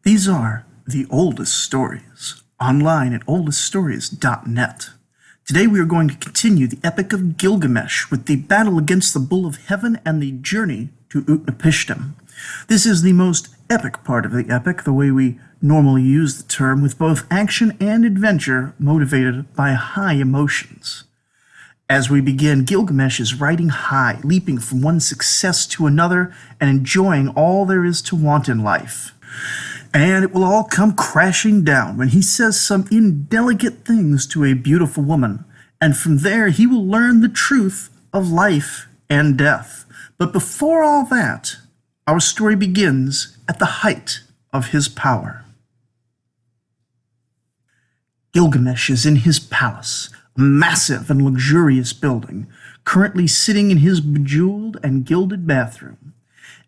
These are the oldest stories, online at oldeststories.net. Today we are going to continue the Epic of Gilgamesh with the battle against the Bull of Heaven and the journey to Utnapishtim. This is the most epic part of the epic, the way we normally use the term, with both action and adventure motivated by high emotions. As we begin, Gilgamesh is riding high, leaping from one success to another and enjoying all there is to want in life. And it will all come crashing down when he says some indelicate things to a beautiful woman, and from there he will learn the truth of life and death. But before all that, our story begins at the height of his power. Gilgamesh is in his palace, a massive and luxurious building, currently sitting in his bejeweled and gilded bathroom.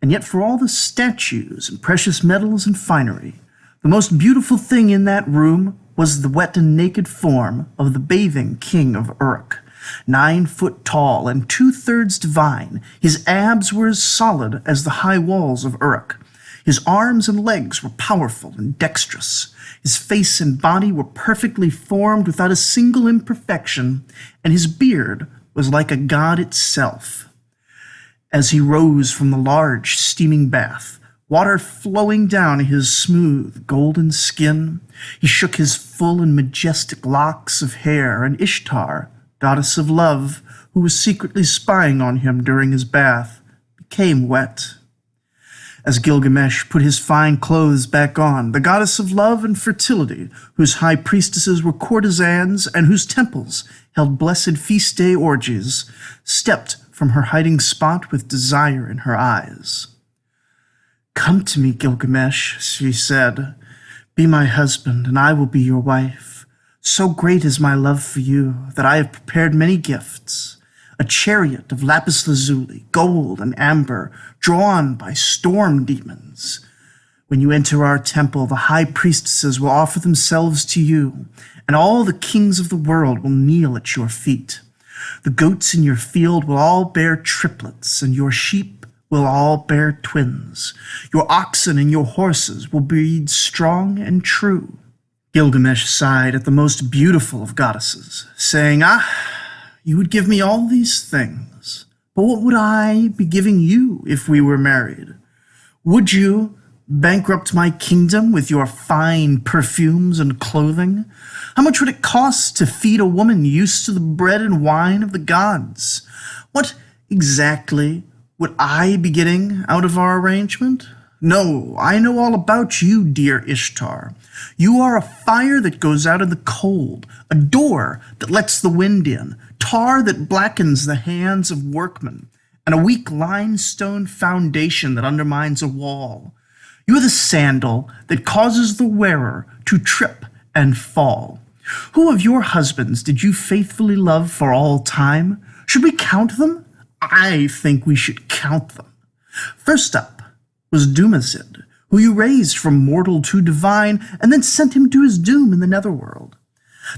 And yet for all the statues and precious metals and finery, the most beautiful thing in that room was the wet and naked form of the bathing king of Uruk. 9 foot tall and 2/3 divine, his abs were as solid as the high walls of Uruk. His arms and legs were powerful and dexterous. His face and body were perfectly formed without a single imperfection, and his beard was like a god itself. As he rose from the large steaming bath, water flowing down his smooth golden skin, he shook his full and majestic locks of hair, and Ishtar, goddess of love, who was secretly spying on him during his bath, became wet. As Gilgamesh put his fine clothes back on, the goddess of love and fertility, whose high priestesses were courtesans and whose temples held blessed feast day orgies, stepped from her hiding spot with desire in her eyes. "Come to me, Gilgamesh," she said. "Be my husband, and I will be your wife. So great is my love for you that I have prepared many gifts. A chariot of lapis lazuli, gold and amber, drawn by storm demons. When you enter our temple, the high priestesses will offer themselves to you, and all the kings of the world will kneel at your feet. The goats in your field will all bear triplets, and your sheep will all bear twins. Your oxen and your horses will breed strong and true." Gilgamesh sighed at the most beautiful of goddesses, saying, "You would give me all these things, but what would I be giving you if we were married? Would you bankrupt my kingdom with your fine perfumes and clothing? How much would it cost to feed a woman used to the bread and wine of the gods? What exactly would I be getting out of our arrangement? No, I know all about you, dear Ishtar. You are a fire that goes out in the cold, a door that lets the wind in, tar that blackens the hands of workmen, and a weak limestone foundation that undermines a wall. You are the sandal that causes the wearer to trip and fall. Who of your husbands did you faithfully love for all time? Should we count them? I think we should count them. First up was Dumazid, who you raised from mortal to divine, and then sent him to his doom in the netherworld.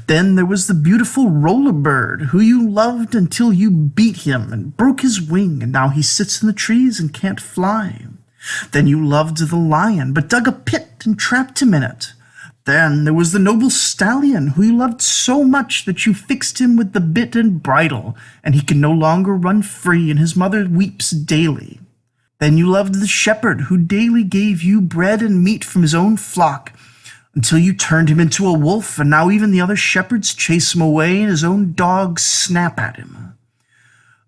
Then there was the beautiful roller bird, who you loved until you beat him and broke his wing, and now he sits in the trees and can't fly. Then you loved the lion, but dug a pit and trapped him in it. Then there was the noble stallion, who you loved so much that you fixed him with the bit and bridle, and he can no longer run free, and his mother weeps daily. Then you loved the shepherd, who daily gave you bread and meat from his own flock, until you turned him into a wolf, and now even the other shepherds chase him away, and his own dogs snap at him.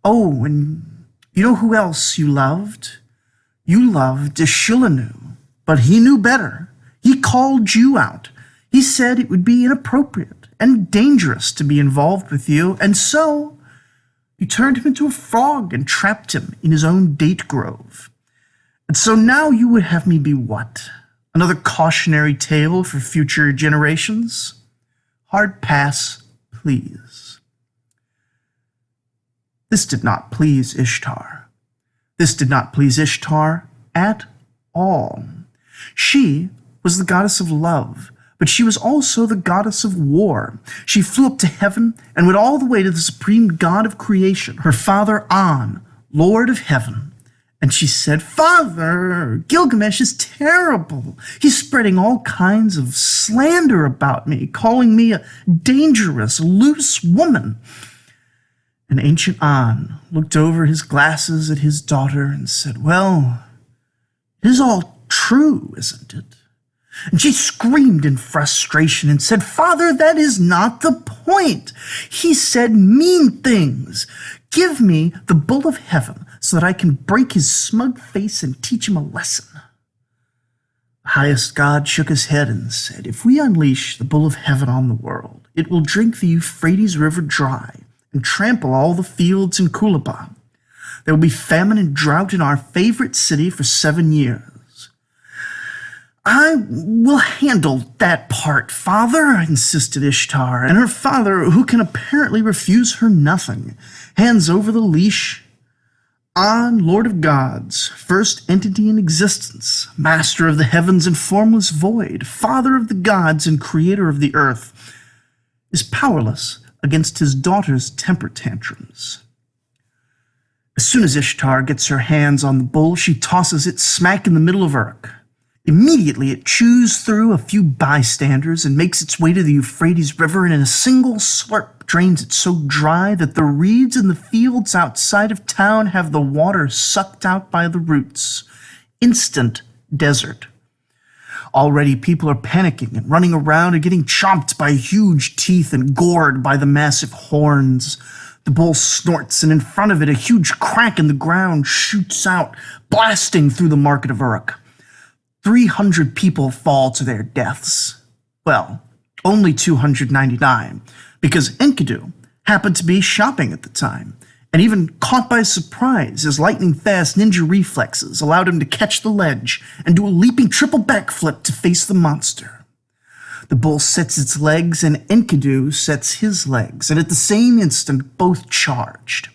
Oh, and you know who else you loved? You loved Ishilanu, but he knew better. He called you out. He said it would be inappropriate and dangerous to be involved with you, and so you turned him into a frog and trapped him in his own date grove. And so now you would have me be what? Another cautionary tale for future generations? Hard pass, please. This did not please Ishtar. This did not please Ishtar at all. She was the goddess of love, but she was also the goddess of war. She flew up to heaven and went all the way to the supreme god of creation, her father An, Lord of heaven, And she said, "Father, Gilgamesh is terrible. He's spreading all kinds of slander about me, calling me a dangerous, loose woman." And ancient An looked over his glasses at his daughter and said, "Well, it is all true, isn't it?" And she screamed in frustration and said, "Father, that is not the point. He said mean things. Give me the bull of heaven so that I can break his smug face and teach him a lesson." The highest god shook his head and said, "If we unleash the bull of heaven on the world, it will drink the Euphrates River dry and trample all the fields in Kulaba. There will be famine and drought in our favorite city for 7 years. "I will handle that part, Father," insisted Ishtar, and her father, who can apparently refuse her nothing, hands over the leash. An, Lord of Gods, first entity in existence, master of the heavens and formless void, father of the gods and creator of the earth, is powerless against his daughter's temper tantrums. As soon as Ishtar gets her hands on the bull, she tosses it smack in the middle of Uruk. Immediately it chews through a few bystanders and makes its way to the Euphrates River, and in a single slurp drains it so dry that the reeds in the fields outside of town have the water sucked out by the roots. Instant desert. Already people are panicking and running around and getting chomped by huge teeth and gored by the massive horns. The bull snorts, and in front of it a huge crack in the ground shoots out, blasting through the market of Uruk. 300 people fall to their deaths. Well, only 299, because Enkidu happened to be shopping at the time, and even caught by surprise as lightning-fast ninja reflexes allowed him to catch the ledge and do a leaping triple backflip to face the monster. The bull sets its legs, and Enkidu sets his legs, and at the same instant both charged.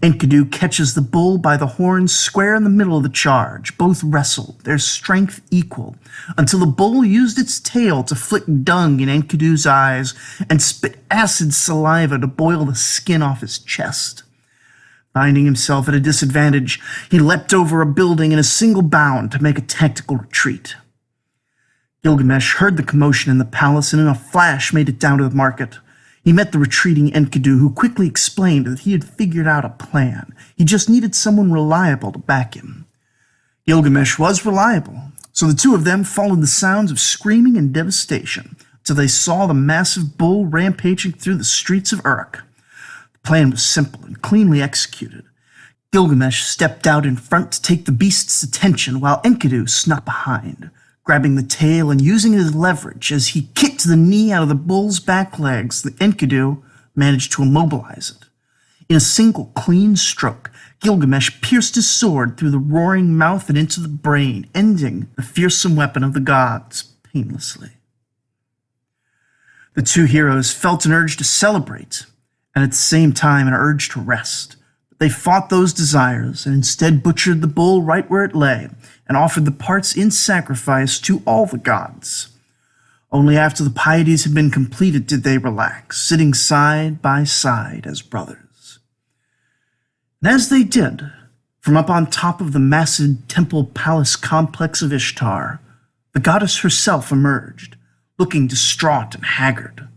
Enkidu catches the bull by the horns square in the middle of the charge. Both wrestled, their strength equal, until the bull used its tail to flick dung in Enkidu's eyes and spit acid saliva to boil the skin off his chest. Finding himself at a disadvantage, he leapt over a building in a single bound to make a tactical retreat. Gilgamesh heard the commotion in the palace and in a flash made it down to the market. He met the retreating Enkidu, who quickly explained that he had figured out a plan. He just needed someone reliable to back him. Gilgamesh was reliable, so the two of them followed the sounds of screaming and devastation until they saw the massive bull rampaging through the streets of Uruk. The plan was simple and cleanly executed. Gilgamesh stepped out in front to take the beast's attention, while Enkidu snuck behind, grabbing the tail and using it as leverage. As he kicked the knee out of the bull's back legs, the Enkidu managed to immobilize it. In a single clean stroke, Gilgamesh pierced his sword through the roaring mouth and into the brain, ending the fearsome weapon of the gods painlessly. The two heroes felt an urge to celebrate, and at the same time an urge to rest. But they fought those desires and instead butchered the bull right where it lay, and offered the parts in sacrifice to all the gods. Only after the pieties had been completed did they relax, sitting side by side as brothers. And as they did, from up on top of the massive temple-palace complex of Ishtar, the goddess herself emerged, looking distraught and haggard.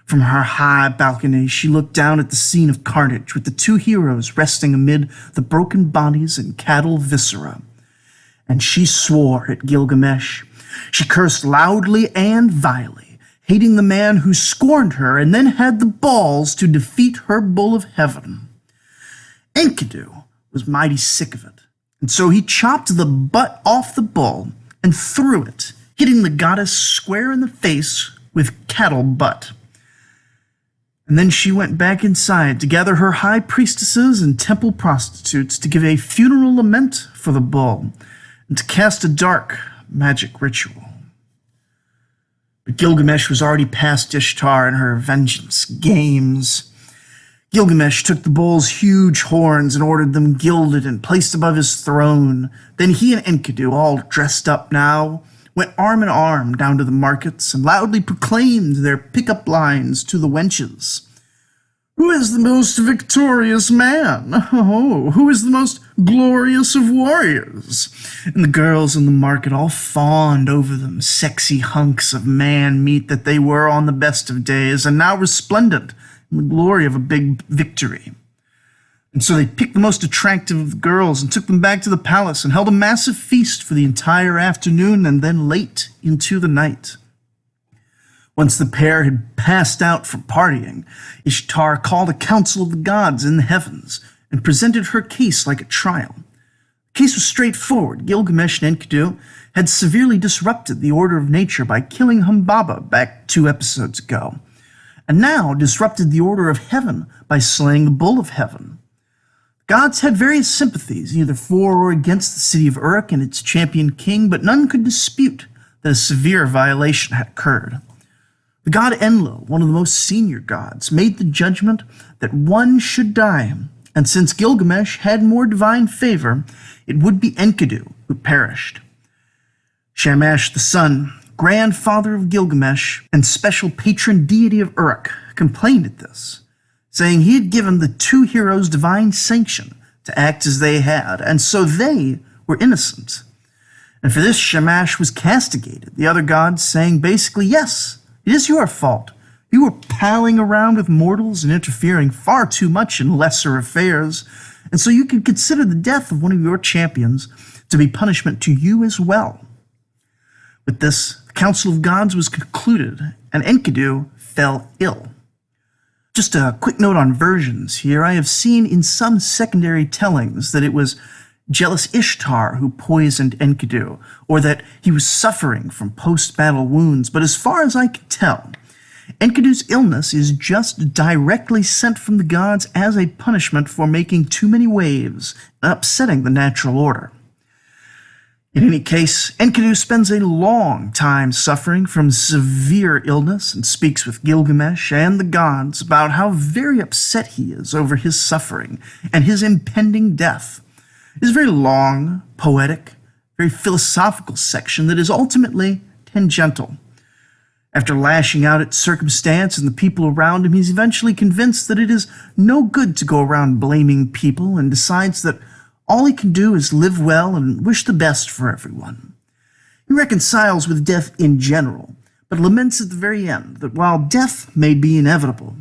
From her high balcony, she looked down at the scene of carnage, with the two heroes resting amid the broken bodies and cattle viscera. And she swore at Gilgamesh. She cursed loudly and vilely, hating the man who scorned her and then had the balls to defeat her bull of heaven. Enkidu was mighty sick of it, and so he chopped the butt off the bull and threw it, hitting the goddess square in the face with cattle butt. And then she went back inside to gather her high priestesses and temple prostitutes to give a funeral lament for the bull, and to cast a dark magic ritual. But Gilgamesh was already past Ishtar and her vengeance games. Gilgamesh took the bull's huge horns and ordered them gilded and placed above his throne. Then he and Enkidu, all dressed up now, went arm in arm down to the markets and loudly proclaimed their pickup lines to the wenches. Who is the most victorious man? Oh, who is the most glorious of warriors? And the girls in the market all fawned over them, sexy hunks of man meat that they were on the best of days, and now resplendent in the glory of a big victory. And so they picked the most attractive of the girls and took them back to the palace and held a massive feast for the entire afternoon and then late into the night. Once the pair had passed out for partying, Ishtar called a council of the gods in the heavens and presented her case like a trial. The case was straightforward. Gilgamesh and Enkidu had severely disrupted the order of nature by killing Humbaba back 2 episodes ago, and now disrupted the order of heaven by slaying the bull of heaven. The gods had various sympathies, either for or against the city of Uruk and its champion king, but none could dispute that a severe violation had occurred. The god Enlil, one of the most senior gods, made the judgment that one should die, and since Gilgamesh had more divine favor, it would be Enkidu who perished. Shamash the son, grandfather of Gilgamesh and special patron deity of Uruk, complained at this, saying he had given the 2 heroes divine sanction to act as they had, and so they were innocent. And for this Shamash was castigated, the other gods saying basically, yes, it is your fault. You were palling around with mortals and interfering far too much in lesser affairs, and so you can consider the death of one of your champions to be punishment to you as well. With this, the Council of Gods was concluded, and Enkidu fell ill. Just a quick note on versions here. I have seen in some secondary tellings that it was jealous Ishtar who poisoned Enkidu, or that he was suffering from post-battle wounds, but as far as I can tell, Enkidu's illness is just directly sent from the gods as a punishment for making too many waves and upsetting the natural order. In any case, Enkidu spends a long time suffering from severe illness and speaks with Gilgamesh and the gods about how very upset he is over his suffering and his impending death. It is a very long, poetic, very philosophical section that is ultimately tangential. After lashing out at circumstance and the people around him, he's eventually convinced that it is no good to go around blaming people and decides that all he can do is live well and wish the best for everyone. He reconciles with death in general, but laments at the very end that while death may be inevitable,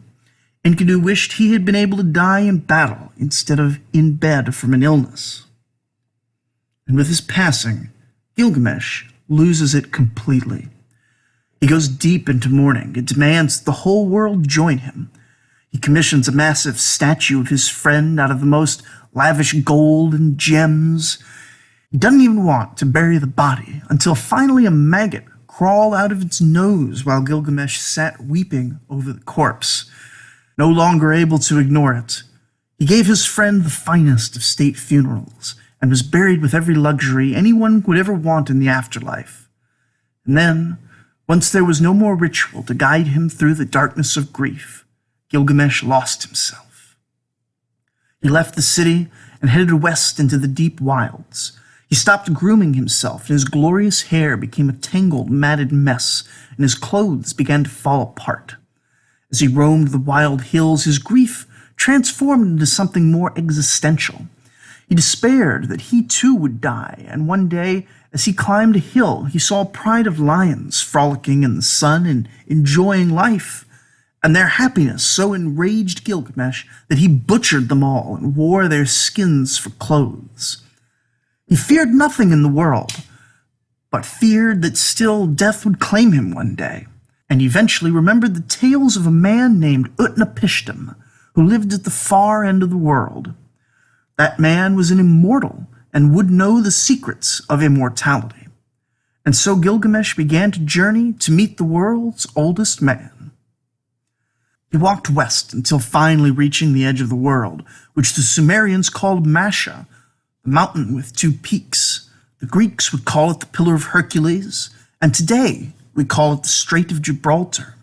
Enkidu wished he had been able to die in battle instead of in bed from an illness. And with his passing, Gilgamesh loses it completely. He goes deep into mourning and demands that the whole world join him. He commissions a massive statue of his friend out of the most lavish gold and gems. He doesn't even want to bury the body until finally a maggot crawled out of its nose while Gilgamesh sat weeping over the corpse. No longer able to ignore it, he gave his friend the finest of state funerals and was buried with every luxury anyone would ever want in the afterlife. And then, once there was no more ritual to guide him through the darkness of grief, Gilgamesh lost himself. He left the city and headed west into the deep wilds. He stopped grooming himself, and his glorious hair became a tangled, matted mess, and his clothes began to fall apart. As he roamed the wild hills, his grief transformed into something more existential. He despaired that he too would die, and one day, as he climbed a hill, he saw a pride of lions frolicking in the sun and enjoying life, and their happiness so enraged Gilgamesh that he butchered them all and wore their skins for clothes. He feared nothing in the world, but feared that still death would claim him one day, and eventually remembered the tales of a man named Utnapishtim, who lived at the far end of the world. That man was an immortal and would know the secrets of immortality. And so Gilgamesh began to journey to meet the world's oldest man. He walked west until finally reaching the edge of the world, which the Sumerians called Mascha, the mountain with 2 peaks. The Greeks would call it the Pillar of Hercules, and today we call it the Strait of Gibraltar.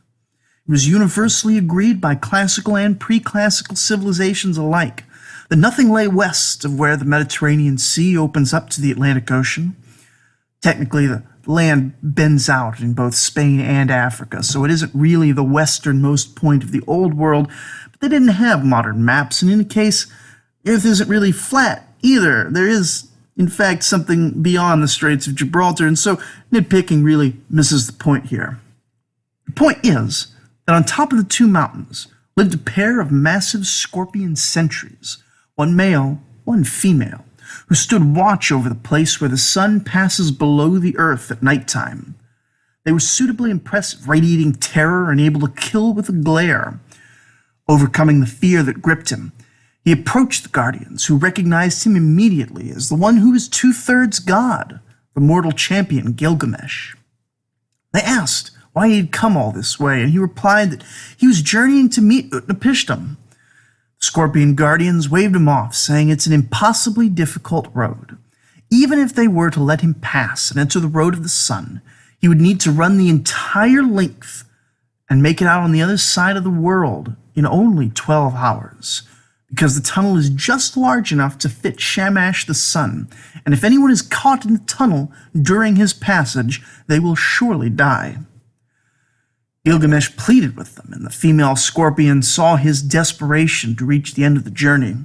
It was universally agreed by classical and pre-classical civilizations alike that nothing lay west of where the Mediterranean Sea opens up to the Atlantic Ocean. Technically, the land bends out in both Spain and Africa, so it isn't really the westernmost point of the Old World, but They didn't have modern maps, and in any case, Earth isn't really flat either. There is, in fact, something beyond the Straits of Gibraltar, and so nitpicking really misses the point here. The point is that on top of the two mountains lived a pair of massive scorpion sentries, one male, one female, who stood watch over the place where the sun passes below the earth at nighttime. They were suitably impressive, radiating terror and able to kill with a glare. Overcoming the fear that gripped him, he approached the guardians, who recognized him immediately as the one who was two-thirds god, the mortal champion Gilgamesh. They asked why he had come all this way, and he replied that he was journeying to meet Utnapishtim. The Scorpion Guardians waved him off, saying it's an impossibly difficult road. Even if they were to let him pass and enter the road of the sun, he would need to run the entire length and make it out on the other side of the world in only 12 hours, because the tunnel is just large enough to fit Shamash the sun, and if anyone is caught in the tunnel during his passage, they will surely die. Gilgamesh pleaded with them, and the female scorpion saw his desperation to reach the end of the journey,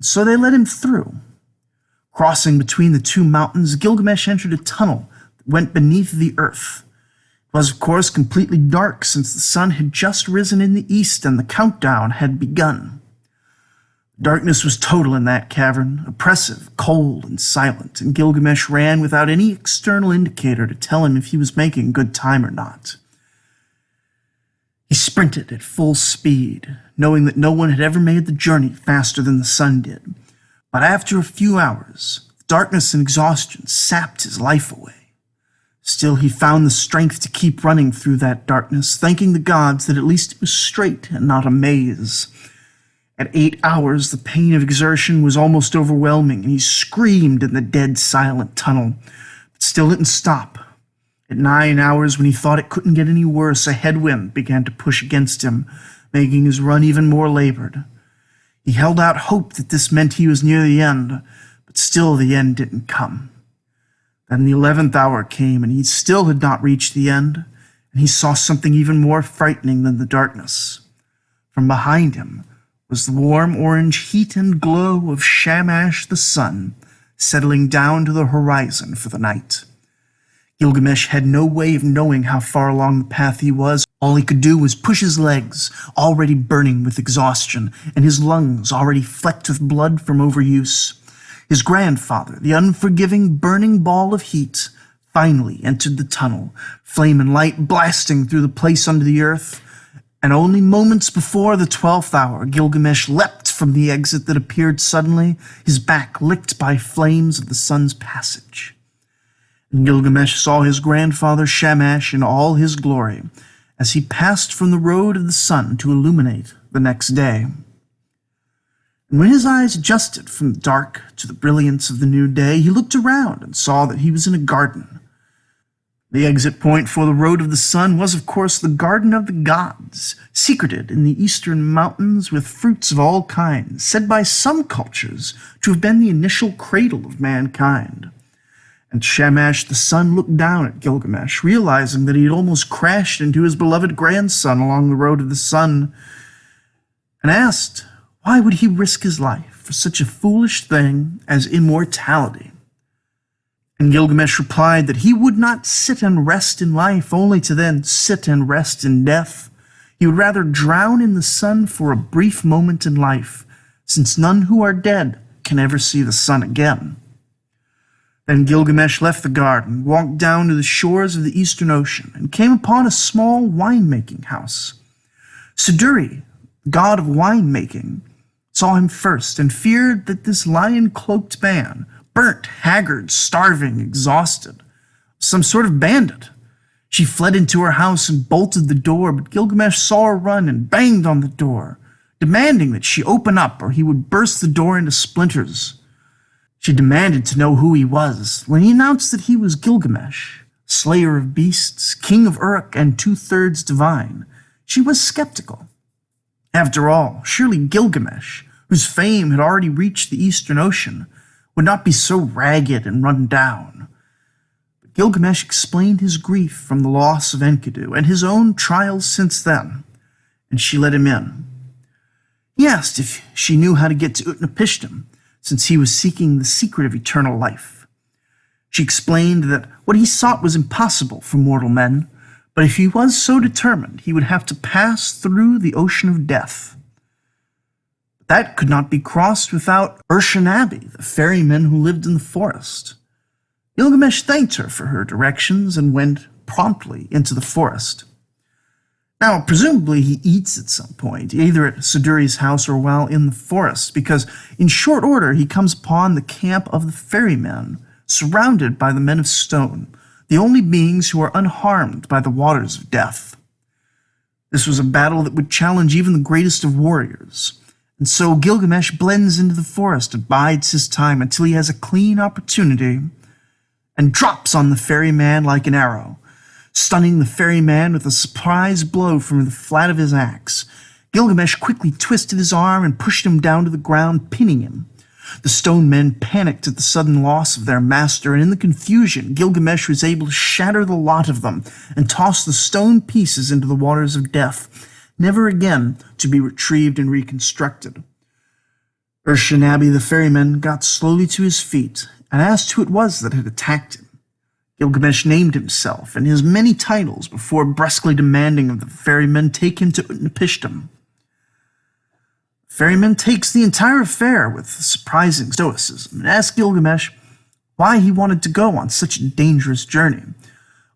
so they let him through. Crossing between the two mountains, Gilgamesh entered a tunnel that went beneath the earth. It was, of course, completely dark, since the sun had just risen in the east and the countdown had begun. Darkness was total in that cavern, oppressive, cold, and silent, and Gilgamesh ran without any external indicator to tell him if he was making good time or not. He sprinted at full speed, knowing that no one had ever made the journey faster than the sun did. But after a few hours, darkness and exhaustion sapped his life away. Still, he found the strength to keep running through that darkness, thanking the gods that at least it was straight and not a maze. At 8 hours, the pain of exertion was almost overwhelming, and he screamed in the dead, silent tunnel, but still didn't stop. At 9 hours, when he thought it couldn't get any worse, a headwind began to push against him, making his run even more labored. He held out hope that this meant he was near the end, but still the end didn't come. Then the 11th hour came, and he still had not reached the end, and he saw something even more frightening than the darkness. From behind him was the warm orange heat and glow of Shamash the sun, settling down to the horizon for the night. Gilgamesh had no way of knowing how far along the path he was. All he could do was push his legs, already burning with exhaustion, and his lungs already flecked with blood from overuse. His grandfather, the unforgiving burning ball of heat, finally entered the tunnel, flame and light blasting through the place under the earth. And only moments before the 12th hour, Gilgamesh leapt from the exit that appeared suddenly, his back licked by flames of the sun's passage. And Gilgamesh saw his grandfather Shamash in all his glory, as he passed from the road of the sun to illuminate the next day. And when his eyes adjusted from the dark to the brilliance of the new day, he looked around and saw that he was in a garden. The exit point for the road of the sun was, of course, the garden of the gods, secreted in the eastern mountains with fruits of all kinds, said by some cultures to have been the initial cradle of mankind. And Shamash the sun looked down at Gilgamesh, realizing that he had almost crashed into his beloved grandson along the road of the sun, and asked why would he risk his life for such a foolish thing as immortality. And Gilgamesh replied that he would not sit and rest in life only to then sit and rest in death. He would rather drown in the sun for a brief moment in life, since none who are dead can ever see the sun again. Then Gilgamesh left the garden, walked down to the shores of the Eastern Ocean, and came upon a small winemaking house. Siduri, god of winemaking, saw him first and feared that this lion-cloaked man, burnt, haggard, starving, exhausted, some sort of bandit. She fled into her house and bolted the door, but Gilgamesh saw her run and banged on the door, demanding that she open up or he would burst the door into splinters. She demanded to know who he was. When he announced that he was Gilgamesh, slayer of beasts, king of Uruk, and two-thirds divine, she was skeptical. After all, surely Gilgamesh, whose fame had already reached the Eastern Ocean, would not be so ragged and run down. But Gilgamesh explained his grief from the loss of Enkidu and his own trials since then, and she let him in. He asked if she knew how to get to Utnapishtim, since he was seeking the secret of eternal life. She explained that what he sought was impossible for mortal men, but if he was so determined, he would have to pass through the ocean of death. That could not be crossed without Urshanabi, the ferryman who lived in the forest. Gilgamesh thanked her for her directions and went promptly into the forest. Now, presumably he eats at some point, either at Siduri's house or while in the forest, because in short order he comes upon the camp of the ferrymen, surrounded by the men of stone, the only beings who are unharmed by the waters of death. This was a battle that would challenge even the greatest of warriors, and so Gilgamesh blends into the forest and bides his time until he has a clean opportunity and drops on the ferryman like an arrow, stunning the ferryman with a surprise blow from the flat of his axe. Gilgamesh quickly twisted his arm and pushed him down to the ground, pinning him. The stone men panicked at the sudden loss of their master, and in the confusion, Gilgamesh was able to shatter the lot of them and toss the stone pieces into the waters of death, never again to be retrieved and reconstructed. Urshanabi the ferryman got slowly to his feet and asked who it was that had attacked him. Gilgamesh named himself and his many titles before brusquely demanding of the ferryman take him to Utnapishtim. The ferryman takes the entire affair with surprising stoicism and asks Gilgamesh why he wanted to go on such a dangerous journey,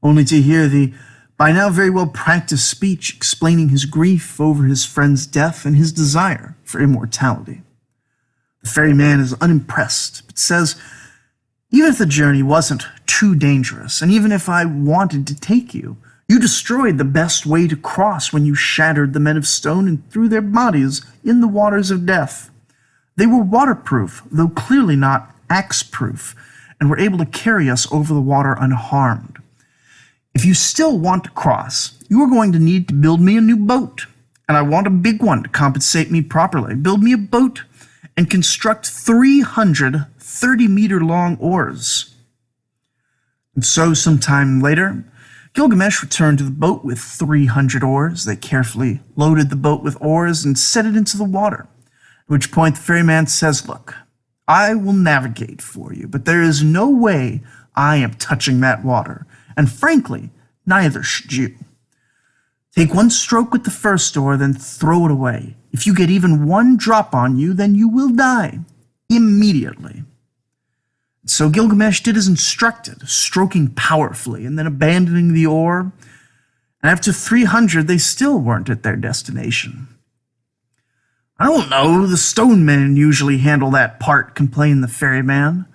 only to hear the by now very well practiced speech explaining his grief over his friend's death and his desire for immortality. The ferryman is unimpressed, but says, "Even if the journey wasn't too dangerous, and even if I wanted to take you, you destroyed the best way to cross when you shattered the men of stone and threw their bodies in the waters of death. They were waterproof, though clearly not axe-proof, and were able to carry us over the water unharmed. If you still want to cross, you are going to need to build me a new boat, and I want a big one to compensate me properly. Build me a boat and construct 300 30-meter-long oars." And so, sometime later, Gilgamesh returned to the boat with 300 oars. They carefully loaded the boat with oars and set it into the water, at which point the ferryman says, "Look, I will navigate for you, but there is no way I am touching that water, and frankly, neither should you. Take one stroke with the first oar, then throw it away. If you get even one drop on you, then you will die immediately." So Gilgamesh did as instructed, stroking powerfully and then abandoning the oar. And after 300, they still weren't at their destination. "I don't know, the stone men usually handle that part," complained the ferryman.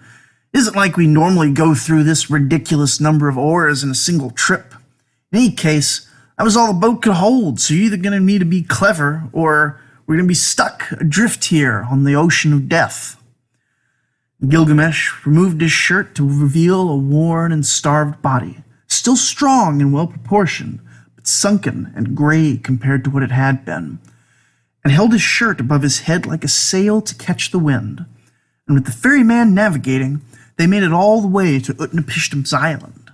"It isn't like we normally go through this ridiculous number of oars in a single trip. In any case, that was all the boat could hold, so you're either going to need to be clever or we're going to be stuck adrift here on the ocean of death." Gilgamesh removed his shirt to reveal a worn and starved body, still strong and well-proportioned, but sunken and gray compared to what it had been, and held his shirt above his head like a sail to catch the wind. And with the ferryman navigating, they made it all the way to Utnapishtim's island.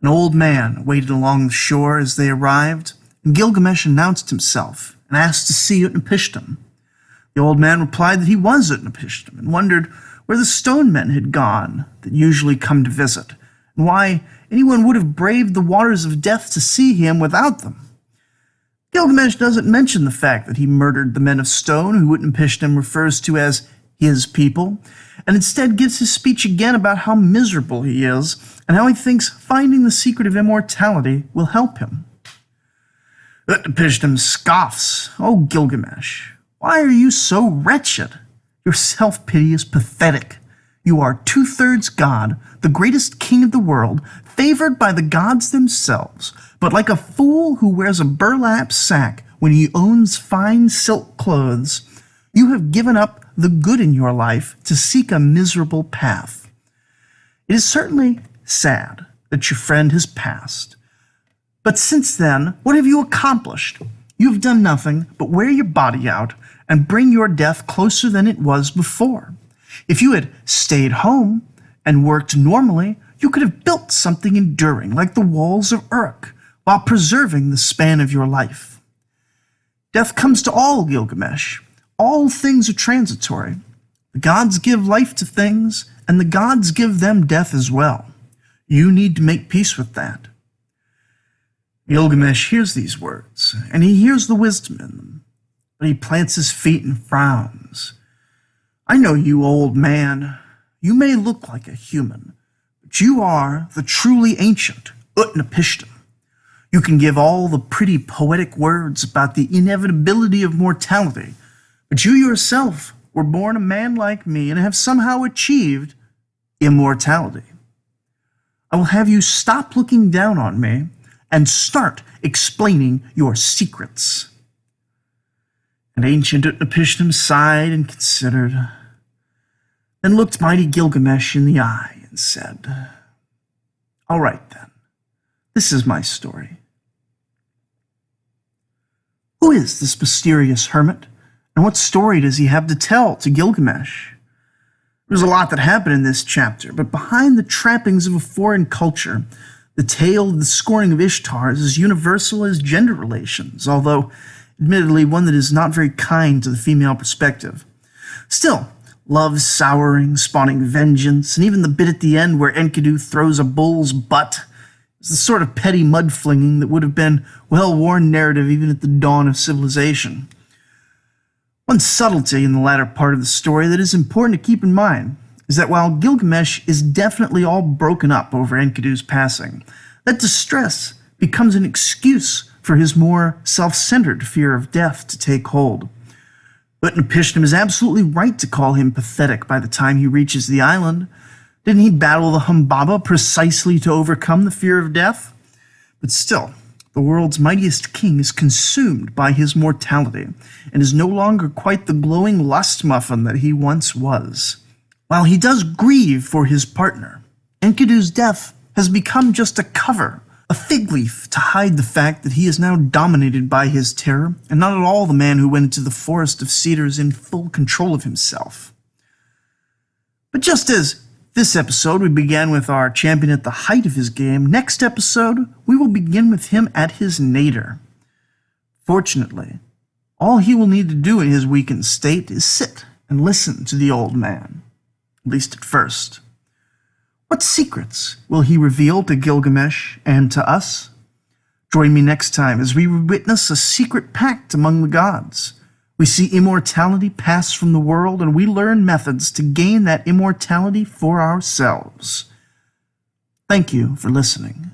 An old man waited along the shore as they arrived, and Gilgamesh announced himself and asked to see Utnapishtim. The old man replied that he was Utnapishtim and wondered where the stone men had gone that usually come to visit, and why anyone would have braved the waters of death to see him without them. Gilgamesh doesn't mention the fact that he murdered the men of stone, who Utnapishtim refers to as his people, and instead gives his speech again about how miserable he is and how he thinks finding the secret of immortality will help him. Utnapishtim scoffs, "Oh, Gilgamesh, why are you so wretched? Your self-pity is pathetic. You are 2/3 God, the greatest king of the world, favored by the gods themselves, but like a fool who wears a burlap sack when he owns fine silk clothes, you have given up the good in your life to seek a miserable path. It is certainly sad that your friend has passed. But since then, what have you accomplished? You have done nothing but wear your body out and bring your death closer than it was before. If you had stayed home and worked normally, you could have built something enduring like the walls of Uruk while preserving the span of your life. Death comes to all, Gilgamesh. All things are transitory. The gods give life to things, and the gods give them death as well. You need to make peace with that. Gilgamesh hears these words, and he hears the wisdom in them, but he plants his feet and frowns. I know you, old man. You may look like a human, but you are the truly ancient Utnapishtim. You can give all the pretty poetic words about the inevitability of mortality, but you yourself were born a man like me and have somehow achieved immortality. I will have you stop looking down on me and start explaining your secrets. And ancient Utnapishtim sighed and considered, then looked mighty Gilgamesh in the eye and said, all right then, this is my story. Who is this mysterious hermit, and what story does he have to tell to Gilgamesh? There's a lot that happened in this chapter, but behind the trappings of a foreign culture, the tale of the scorning of Ishtar is as universal as gender relations, although admittedly one that is not very kind to the female perspective. Still, love souring, spawning vengeance, and even the bit at the end where Enkidu throws a bull's butt is the sort of petty mudflinging that would have been well-worn narrative even at the dawn of civilization. One subtlety in the latter part of the story that is important to keep in mind is that while Gilgamesh is definitely all broken up over Enkidu's passing, that distress becomes an excuse for his more self-centered fear of death to take hold. Utnapishtim is absolutely right to call him pathetic by the time he reaches the island. Didn't he battle the Humbaba precisely to overcome the fear of death? But still, the world's mightiest king is consumed by his mortality and is no longer quite the glowing lust muffin that he once was. While he does grieve for his partner, Enkidu's death has become just a cover, a fig leaf to hide the fact that he is now dominated by his terror and not at all the man who went into the forest of cedars in full control of himself. But just as this episode we began with our champion at the height of his game, next episode we will begin with him at his nadir. Fortunately, all he will need to do in his weakened state is sit and listen to the old man, at least at first. What secrets will he reveal to Gilgamesh and to us? Join me next time as we witness a secret pact among the gods. We see immortality pass from the world, and we learn methods to gain that immortality for ourselves. Thank you for listening.